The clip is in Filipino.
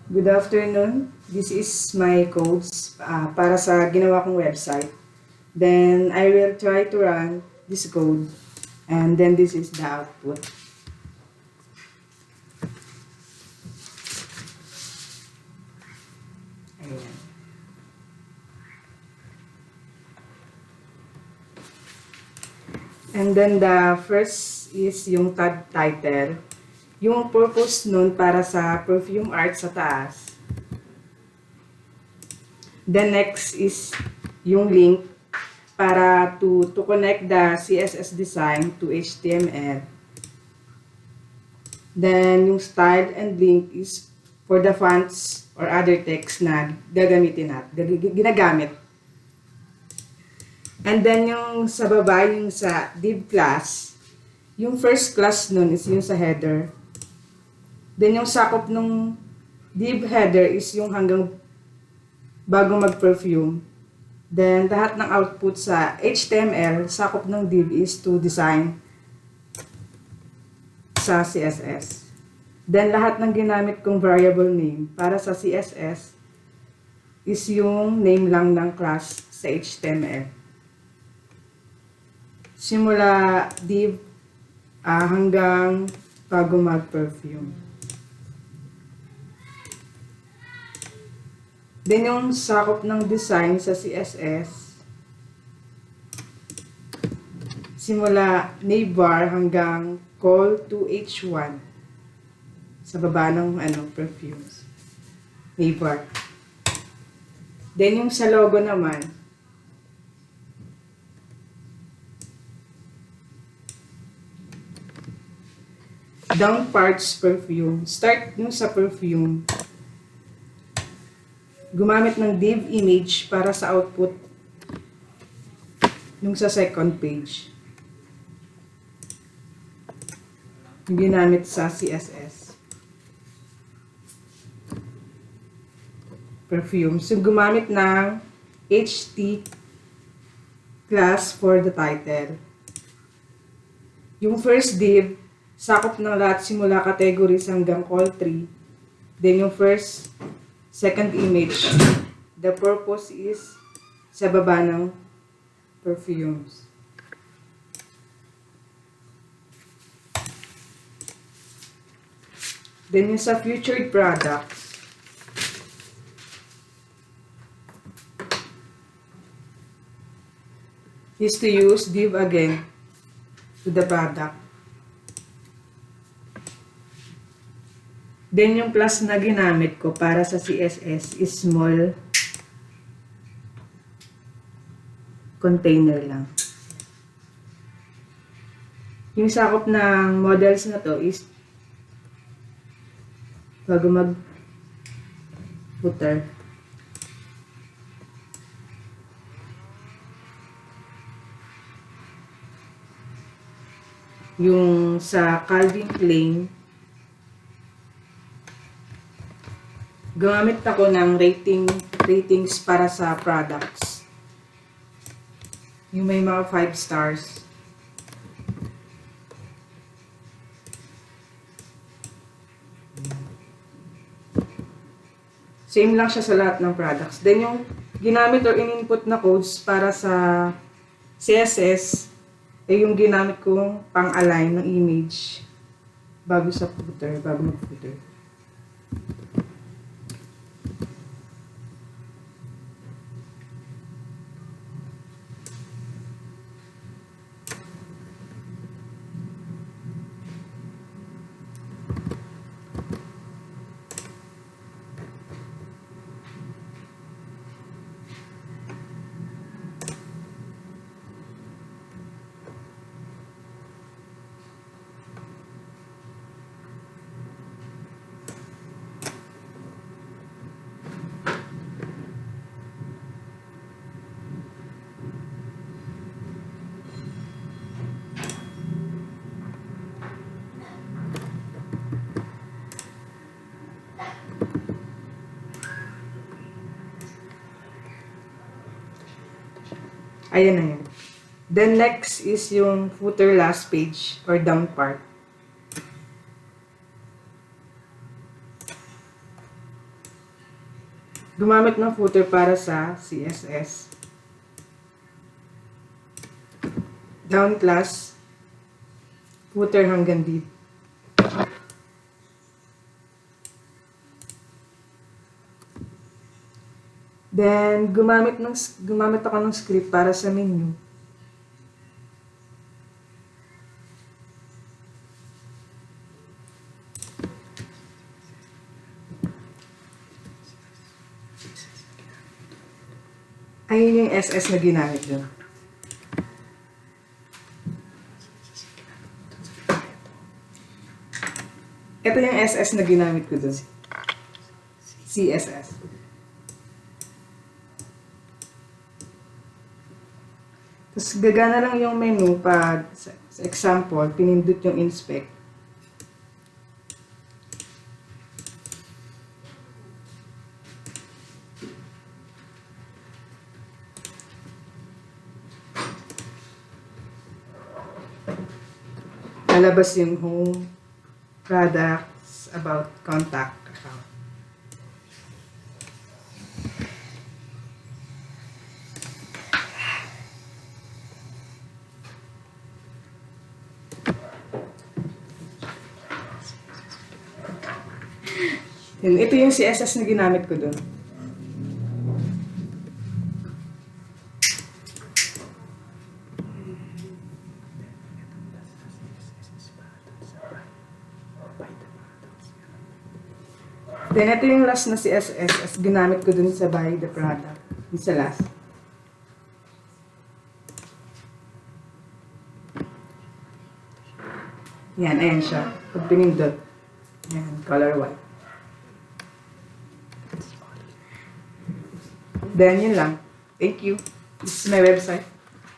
Good afternoon. This is my codes para sa ginawa kong website. Then, I will try to run this code. And then, this is the output. Ayan. And then, the first is yung tag title. Yung purpose nun para sa perfume art sa taas. The next is yung link para to connect the CSS design to HTML. Then, yung style and link is for the fonts or other text na gagamitin natin, ginagamit. And then, yung sa baba, yung sa div class, yung first class nun is yung sa header. Then, yung sakop nung div header is yung hanggang bago mag-perfume. Then, lahat ng output sa HTML, sakop ng div is to design sa CSS. Then, lahat ng ginamit kong variable name para sa CSS is yung name lang ng class sa HTML. Simula div hanggang bago mag-perfume. Then, yung sakop ng design sa CSS, simula navbar hanggang call to H1 sa baba ng perfumes. Navbar. Then, yung sa logo naman, down parts perfume. Start nung sa perfume. Gumamit ng div image para sa output nung sa second page. Yung ginamit sa CSS. Perfume. So, gumamit ng HT class for the title. Yung first div, sakop ng lahat simula categories hanggang call tree. Then, yung first second image, the purpose is sa baba ng perfumes. Then yung sa featured products, is to use div again to the product. Then, yung class na ginamit ko para sa CSS is small container lang. Yung sakop ng models na to is bago mag-footer. Yung sa Calvin Klein, gumamit ako ng ratings para sa products. Yung may mga 5 stars. Same lang siya sa lahat ng products. Then yung ginamit or in-input na codes para sa CSS, yung ginamit kong pang-align ng image bago sa footer, bago mag-footer. Ayan na yun. Then next is yung footer last page or down part. gumamit ng footer para sa CSS. Down class, footer hanggang div. Then, gumamit ako ng script para sa menu. Ayun yung SS na ginamit doon. Ito yung SS na ginamit ko doon. CSS. Tapos gagana lang yung menu pag, sa example, pinindot yung inspect. Lalabas yung home, products, about, contact, account. Ito yung CSS na ginamit ko doon. Then, ito yung last na CSS as ginamit ko dun sa buy the product. Yung sa last. Yan, ayan siya. Pag pinindot. Yan, color white. Then, yun lang. Thank you. This is my website.